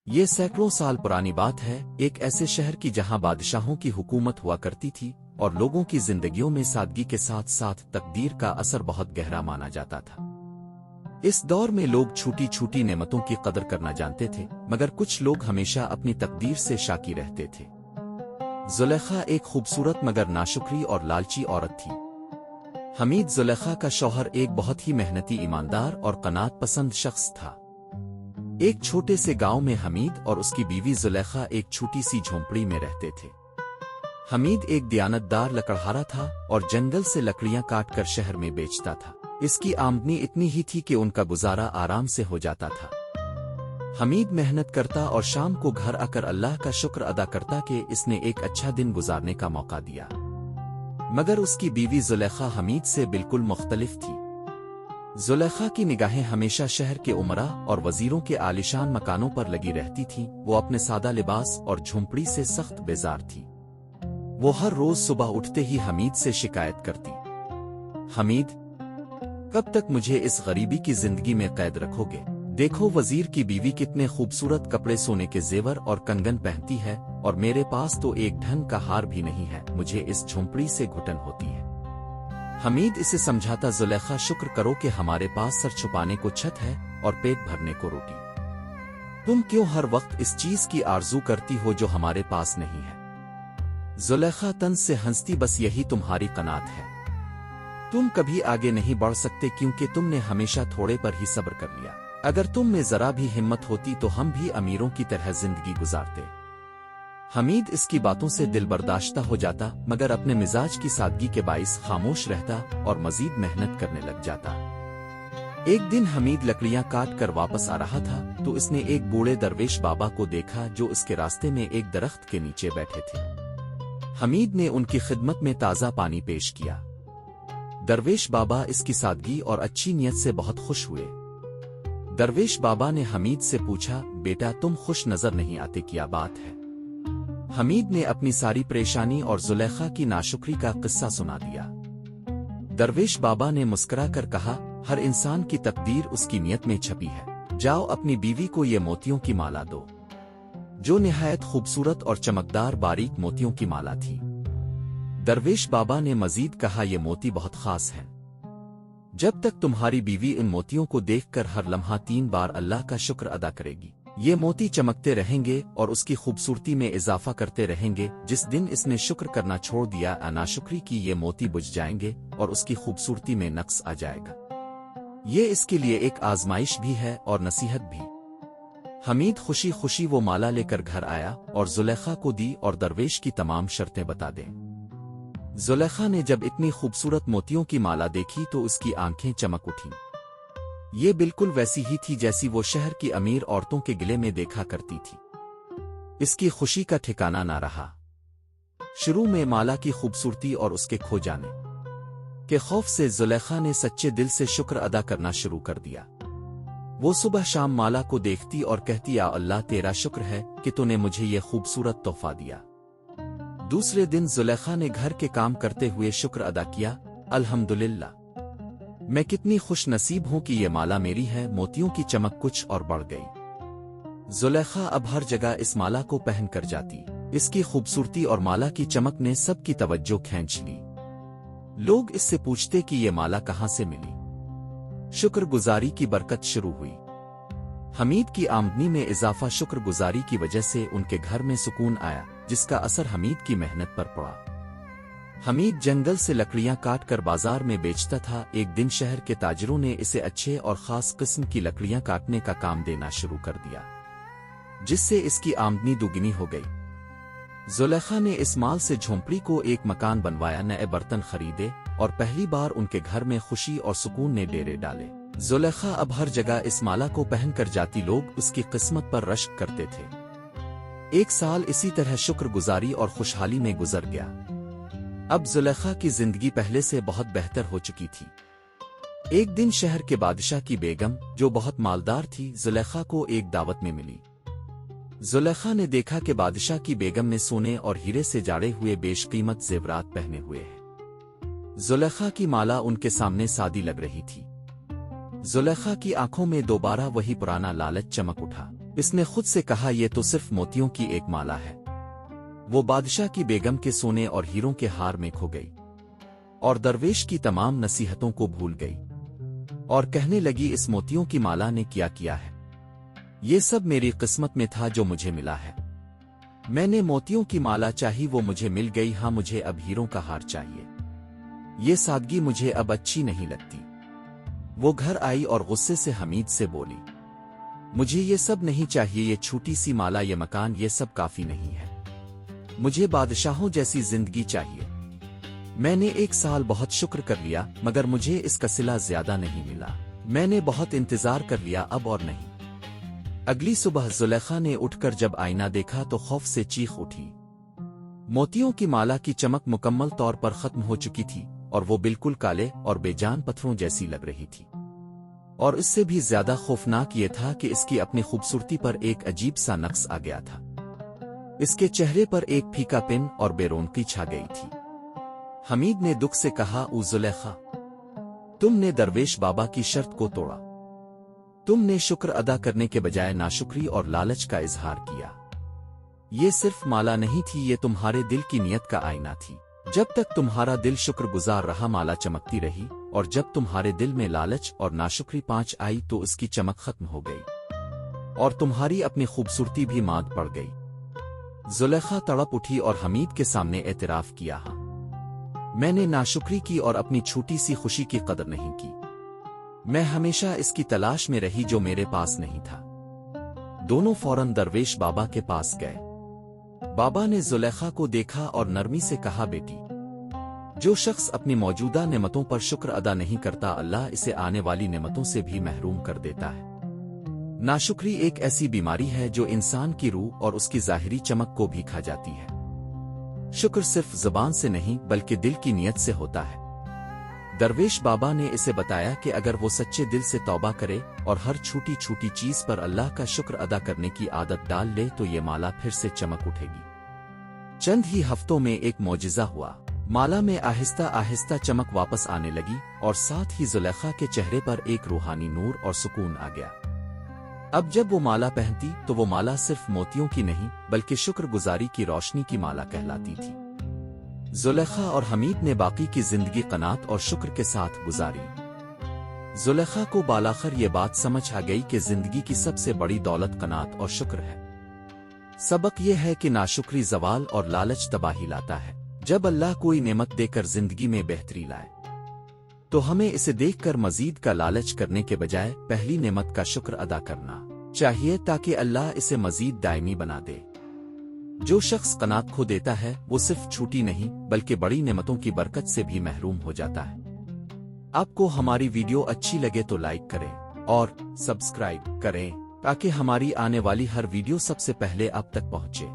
یہ سینکڑوں سال پرانی بات ہے، ایک ایسے شہر کی جہاں بادشاہوں کی حکومت ہوا کرتی تھی اور لوگوں کی زندگیوں میں سادگی کے ساتھ ساتھ تقدیر کا اثر بہت گہرا مانا جاتا تھا۔ اس دور میں لوگ چھوٹی چھوٹی نعمتوں کی قدر کرنا جانتے تھے، مگر کچھ لوگ ہمیشہ اپنی تقدیر سے شاکی رہتے تھے۔ زلیخا ایک خوبصورت مگر ناشکری اور لالچی عورت تھی۔ حمید زلیخا کا شوہر ایک بہت ہی محنتی، ایماندار اور قناعت پسند شخص تھا۔ ایک چھوٹے سے گاؤں میں حمید اور اس کی بیوی زلیخا ایک چھوٹی سی جھونپڑی میں رہتے تھے۔ حمید ایک دیانتدار لکڑہارا تھا اور جنگل سے لکڑیاں کاٹ کر شہر میں بیچتا تھا۔ اس کی آمدنی اتنی ہی تھی کہ ان کا گزارا آرام سے ہو جاتا تھا۔ حمید محنت کرتا اور شام کو گھر آ کر اللہ کا شکر ادا کرتا کہ اس نے ایک اچھا دن گزارنے کا موقع دیا۔ مگر اس کی بیوی زلیخا حمید سے بالکل مختلف تھی۔ زلیخا کی نگاہیں ہمیشہ شہر کے امراء اور وزیروں کے عالیشان مکانوں پر لگی رہتی تھیں۔ وہ اپنے سادہ لباس اور جھونپڑی سے سخت بیزار تھی۔ وہ ہر روز صبح اٹھتے ہی حمید سے شکایت کرتی، حمید، کب تک مجھے اس غریبی کی زندگی میں قید رکھو گے؟ دیکھو وزیر کی بیوی کتنے خوبصورت کپڑے، سونے کے زیور اور کنگن پہنتی ہے، اور میرے پاس تو ایک ڈھنگ کا ہار بھی نہیں ہے۔ مجھے اس جھونپڑی سے گھٹن ہوتی ہے۔ حمید اسے سمجھاتا، زلیخا، شکر کرو کہ ہمارے پاس سر چھپانے کو چھت ہے اور پیٹ بھرنے کو روٹی۔ تم کیوں ہر وقت اس چیز کی آرزو کرتی ہو جو ہمارے پاس نہیں ہے؟ زلیخا طنز سے ہنستی، بس یہی تمہاری قناعت ہے۔ تم کبھی آگے نہیں بڑھ سکتے کیونکہ تم نے ہمیشہ تھوڑے پر ہی صبر کر لیا۔ اگر تم میں ذرا بھی ہمت ہوتی تو ہم بھی امیروں کی طرح زندگی گزارتے۔ حمید اس کی باتوں سے دل برداشتہ ہو جاتا، مگر اپنے مزاج کی سادگی کے باعث خاموش رہتا اور مزید محنت کرنے لگ جاتا۔ ایک دن حمید لکڑیاں کاٹ کر واپس آ رہا تھا تو اس نے ایک بوڑھے درویش بابا کو دیکھا جو اس کے راستے میں ایک درخت کے نیچے بیٹھے تھے۔ حمید نے ان کی خدمت میں تازہ پانی پیش کیا۔ درویش بابا اس کی سادگی اور اچھی نیت سے بہت خوش ہوئے۔ درویش بابا نے حمید سے پوچھا، بیٹا، تم خوش نظر نہیں آتے، کیا بات ہے؟ حمید نے اپنی ساری پریشانی اور زلیخا کی ناشکری کا قصہ سنا دیا۔ درویش بابا نے مسکرا کر کہا، ہر انسان کی تقدیر اس کی نیت میں چھپی ہے۔ جاؤ اپنی بیوی کو یہ موتیوں کی مالا دو، جو نہایت خوبصورت اور چمکدار باریک موتیوں کی مالا تھی۔ درویش بابا نے مزید کہا، یہ موتی بہت خاص ہیں۔ جب تک تمہاری بیوی ان موتیوں کو دیکھ کر ہر لمحہ 3 بار اللہ کا شکر ادا کرے گی، یہ موتی چمکتے رہیں گے اور اس کی خوبصورتی میں اضافہ کرتے رہیں گے۔ جس دن اس نے شکر کرنا چھوڑ دیا، ناشکری کی، یہ موتی بجھ جائیں گے اور اس کی خوبصورتی میں نقص آ جائے گا۔ یہ اس کے لیے ایک آزمائش بھی ہے اور نصیحت بھی۔ حمید خوشی خوشی وہ مالا لے کر گھر آیا اور زلیخا کو دی اور درویش کی تمام شرطیں بتا دیں۔ زلیخا نے جب اتنی خوبصورت موتیوں کی مالا دیکھی تو اس کی آنکھیں چمک اٹھیں۔ یہ بالکل ویسی ہی تھی جیسی وہ شہر کی امیر عورتوں کے گلے میں دیکھا کرتی تھی۔ اس کی خوشی کا ٹھکانہ نہ رہا۔ شروع میں مالا کی خوبصورتی اور اس کے کھو جانے کے خوف سے زلیخا نے سچے دل سے شکر ادا کرنا شروع کر دیا۔ وہ صبح شام مالا کو دیکھتی اور کہتی، یا اللہ، تیرا شکر ہے کہ تو نے مجھے یہ خوبصورت تحفہ دیا۔ دوسرے دن زلیخا نے گھر کے کام کرتے ہوئے شکر ادا کیا، الحمدللہ، میں کتنی خوش نصیب ہوں کہ یہ مالا میری ہے۔ موتیوں کی چمک کچھ اور بڑھ گئی۔ زلیخا اب ہر جگہ اس مالا کو پہن کر جاتی۔ اس کی خوبصورتی اور مالا کی چمک نے سب کی توجہ کھینچ لی۔ لوگ اس سے پوچھتے کہ یہ مالا کہاں سے ملی۔ شکر گزاری کی برکت شروع ہوئی۔ حمید کی آمدنی میں اضافہ شکر گزاری کی وجہ سے ان کے گھر میں سکون آیا، جس کا اثر حمید کی محنت پر پڑا۔ حمید جنگل سے لکڑیاں کاٹ کر بازار میں بیچتا تھا۔ ایک دن شہر کے تاجروں نے اسے اچھے اور خاص قسم کی لکڑیاں کاٹنے کا کام دینا شروع کر دیا، جس سے اس کی آمدنی دوگنی ہو گئی۔ زلیخا نے اس مال سے جھونپڑی کو ایک مکان بنوایا، نئے برتن خریدے اور پہلی بار ان کے گھر میں خوشی اور سکون نے ڈیرے ڈالے۔ زلیخا اب ہر جگہ اس مالا کو پہن کر جاتی، لوگ اس کی قسمت پر رشک کرتے تھے۔ 1 سال اسی طرح شکر گزاری اور خوشحالی میں گزر گیا۔ اب زلیخا کی زندگی پہلے سے بہت بہتر ہو چکی تھی۔ ایک دن شہر کے بادشاہ کی بیگم، جو بہت مالدار تھی، زلیخا کو ایک دعوت میں ملی۔ زلیخا نے دیکھا کہ بادشاہ کی بیگم نے سونے اور ہیرے سے جاڑے ہوئے بیش قیمت زیورات پہنے ہوئے ہیں۔ زلیخا کی مالا ان کے سامنے سادی لگ رہی تھی۔ زلیخا کی آنکھوں میں دوبارہ وہی پرانا لالچ چمک اٹھا۔ اس نے خود سے کہا یہ تو صرف موتیوں کی ایک مالا ہے۔ وہ بادشاہ کی بیگم کے سونے اور ہیروں کے ہار میں کھو گئی اور درویش کی تمام نصیحتوں کو بھول گئی اور کہنے لگی اس موتیوں کی مالا نے کیا ہے؟ یہ سب میری قسمت میں تھا جو مجھے ملا ہے۔ میں نے موتیوں کی مالا چاہی وہ مجھے مل گئی، ہاں مجھے اب ہیروں کا ہار چاہیے۔ یہ سادگی مجھے اب اچھی نہیں لگتی۔ وہ گھر آئی اور غصے سے حمید سے بولی، مجھے یہ سب نہیں چاہیے، یہ چھوٹی سی مالا، یہ مکان، یہ سب کافی نہیں ہے۔ مجھے بادشاہوں جیسی زندگی چاہیے۔ میں نے 1 سال بہت شکر کر لیا مگر مجھے اس کا صلہ زیادہ نہیں ملا۔ میں نے بہت انتظار کر لیا، اب اور نہیں۔ اگلی صبح زلیخا نے اٹھ کر جب آئینہ دیکھا تو خوف سے چیخ اٹھی۔ موتیوں کی مالا کی چمک مکمل طور پر ختم ہو چکی تھی اور وہ بالکل کالے اور بے جان پتھروں جیسی لگ رہی تھی۔ اور اس سے بھی زیادہ خوفناک یہ تھا کہ اس کی اپنی خوبصورتی پر ایک عجیب سا نقص آ گیا تھا۔ اس کے چہرے پر ایک پھیکا پن اور بے رونقی چھا گئی تھی۔ حمید نے دکھ سے کہا، او زلیخا، تم نے درویش بابا کی شرط کو توڑا۔ تم نے شکر ادا کرنے کے بجائے ناشکری اور لالچ کا اظہار کیا۔ یہ صرف مالا نہیں تھی، یہ تمہارے دل کی نیت کا آئینہ تھی۔ جب تک تمہارا دل شکر گزار رہا مالا چمکتی رہی، اور جب تمہارے دل میں لالچ اور ناشکری پانچ آئی تو اس کی چمک ختم ہو گئی اور تمہاری اپنی خوبصورتی بھی ماد پڑ گئی۔ زلیخا تڑپ اٹھی اور حمید کے سامنے اعتراف کیا، ہاں میں نے ناشکری کی اور اپنی چھوٹی سی خوشی کی قدر نہیں کی۔ میں ہمیشہ اس کی تلاش میں رہی جو میرے پاس نہیں تھا۔ دونوں فوراً درویش بابا کے پاس گئے۔ بابا نے زلیخا کو دیکھا اور نرمی سے کہا، بیٹی، جو شخص اپنی موجودہ نعمتوں پر شکر ادا نہیں کرتا اللہ اسے آنے والی نعمتوں سے بھی محروم کر دیتا ہے۔ ناشکری ایک ایسی بیماری ہے جو انسان کی روح اور اس کی ظاہری چمک کو بھی کھا جاتی ہے۔ شکر صرف زبان سے نہیں بلکہ دل کی نیت سے ہوتا ہے۔ درویش بابا نے اسے بتایا کہ اگر وہ سچے دل سے توبہ کرے اور ہر چھوٹی چھوٹی چیز پر اللہ کا شکر ادا کرنے کی عادت ڈال لے تو یہ مالا پھر سے چمک اٹھے گی۔ چند ہی ہفتوں میں ایک معجزہ ہوا۔ مالا میں آہستہ آہستہ چمک واپس آنے لگی اور ساتھ ہی زلیخا کے چہرے پر ایک روحانی نور اور سکون آ گیا۔ اب جب وہ مالا پہنتی تو وہ مالا صرف موتیوں کی نہیں بلکہ شکر گزاری کی روشنی کی مالا کہلاتی تھی۔ زلیخا اور حمید نے باقی کی زندگی قناعت اور شکر کے ساتھ گزاری۔ زلیخا کو بالاخر یہ بات سمجھ آ گئی کہ زندگی کی سب سے بڑی دولت قناعت اور شکر ہے۔ سبق یہ ہے کہ ناشکری زوال اور لالچ تباہی لاتا ہے۔ جب اللہ کوئی نعمت دے کر زندگی میں بہتری لائے تو ہمیں اسے دیکھ کر مزید کا لالچ کرنے کے بجائے پہلی نعمت کا شکر ادا کرنا چاہیے تاکہ اللہ اسے مزید دائمی بنا دے۔ جو شخص قناعت کھو دیتا ہے وہ صرف چھوٹی نہیں بلکہ بڑی نعمتوں کی برکت سے بھی محروم ہو جاتا ہے۔ آپ کو ہماری ویڈیو اچھی لگے تو لائک کریں اور سبسکرائب کریں تاکہ ہماری آنے والی ہر ویڈیو سب سے پہلے آپ تک پہنچے۔